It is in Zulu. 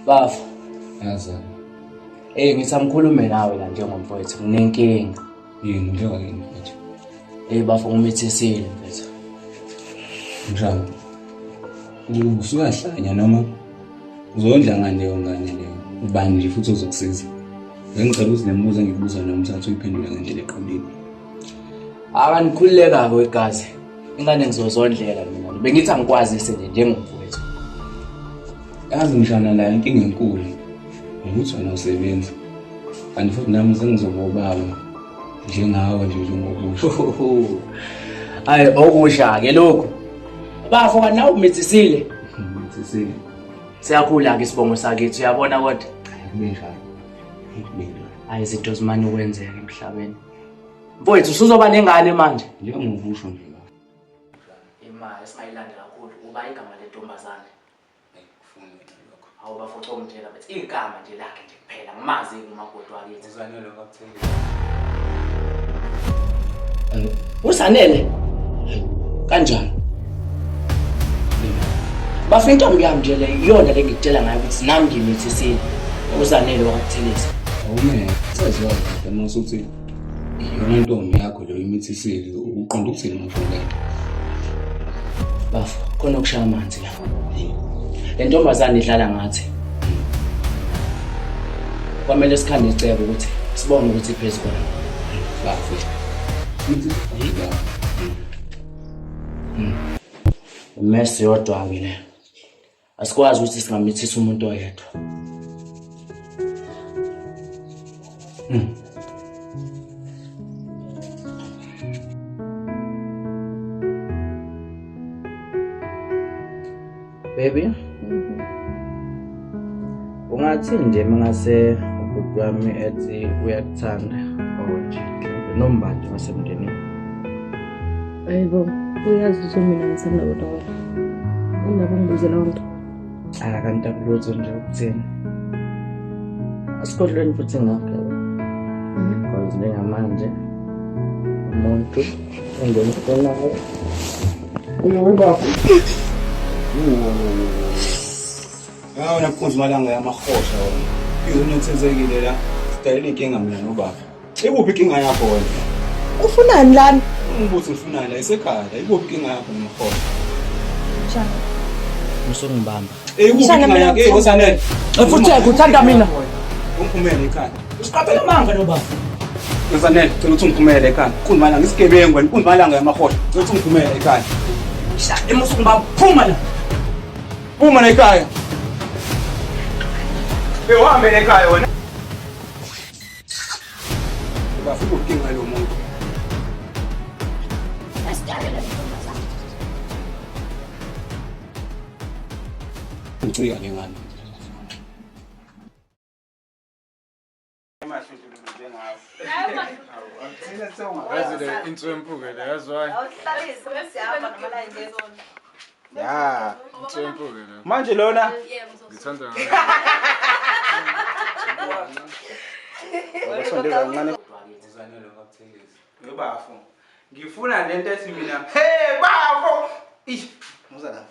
Bafu, Yaza. ngisamkhulume nawe la njengomfowethu, nginenkinga. Yini njengoba yini mfethu? Bafu umithisile mfethu. Mshana. Usukahlanya noma uzondla ngane leyo ngane leyo. Ubani nje futhi uzokusiza. Ngicela ukuthi nemibuzo engikubuza noma uthathe uyiphendule ngendlela eqondile. Akanikhululeka kwegazi. Ingane ngizozondlela mina. Bengithi angikwazise nje njengomfowethu. Yazi mshana la inkinga enkulu. Ukuthi wena usebenza. Kanti futhi nami sengizoba ubaba. Njengawe nje njengokusho. Hayi okusha ke lokho. Bafu kanti nawe umithisile. Umithisiile. Siyakhula ke isibongo sakethu uyabona kodwa. Kube njalo. Hayi izinto zimane ukwenzeka emhlabeni. Mfowethu usuzoba nengane manje. Njengokusho nje. Imali esingayilanda kakhulu uba igama lentombazane. Ngifuna lokho. Awuba futhi omtshela bethi igama nje lakhe nje kuphela ngimazi umakoti wakithi. Uzanele ngakuthengisa. Usanele? Kanjani? Bafu intombi yami nje le iyona le ngikutshela ngayo ukuthi nami ngimithisile. Usanele wakuthelisa. Awume, saziwa nje mase uthi yona intombi yakho leyo imithisile uqonda ukuthini ngisho lento. Bafu khona ukushaya amanzi la. Le ntombazane idlala ngathi. Kwamele sikhande icebo ukuthi sibone ukuthi iphezulu kwalo. Bafu. Mithisile. Mess yodwa ke le. Asikwazi ukuthi singamithisa umuntu oyedwa. Baby. Ungathi nje mangase ubhuti wami ethi uyakuthanda nje nombandi wasemndenini. Hayibo, uyazi ukuthi mina ngithanda kodwa indaba ngibuze leyo nto. Kanti akulutho nje ukuthini. Asikodlweni futhi ngakho. Because njengamanje umuntu ongenayo. Uyoba Hawu nakukhonza malanga yamahosha wona. Yini ethenzekile la? Sidayile inkinga mina nobaba. Ikuphi inkinga yakho wena? Ufunani lana? Ungibuthi ufunani la isekhaya. Ikuphi inkinga yakho namahosha? Mshana. Usungibamba. Ikuphi inkinga yakho? Osanele. Futhi uyakuthanda mina. Ungiphumele ekhaya. Usiqaphela amanga nobaba. Osanele, cela ukuthi ungiphumele ekhaya. Kukhona malanga isigebengu wena, kukhona malanga yamahosha. Cela ukuthi ungiphumele ekhaya. Shade musungibamba phuma la. Phuma la ekhaya. Uhambe ekhaya wena. Bafika ukinga lo muntu. Ucika ngengane. Yazi le intswempuke le yazwayo. Awuhlalise besiyahamba noma la ingezona. Ya, Intswempuke le. manje lona Ngithanda wasondela kancane izanelo ngakuthengisa. Yobafo. Ngifuna lento ethi mina, hey bafo. Ish, muza la.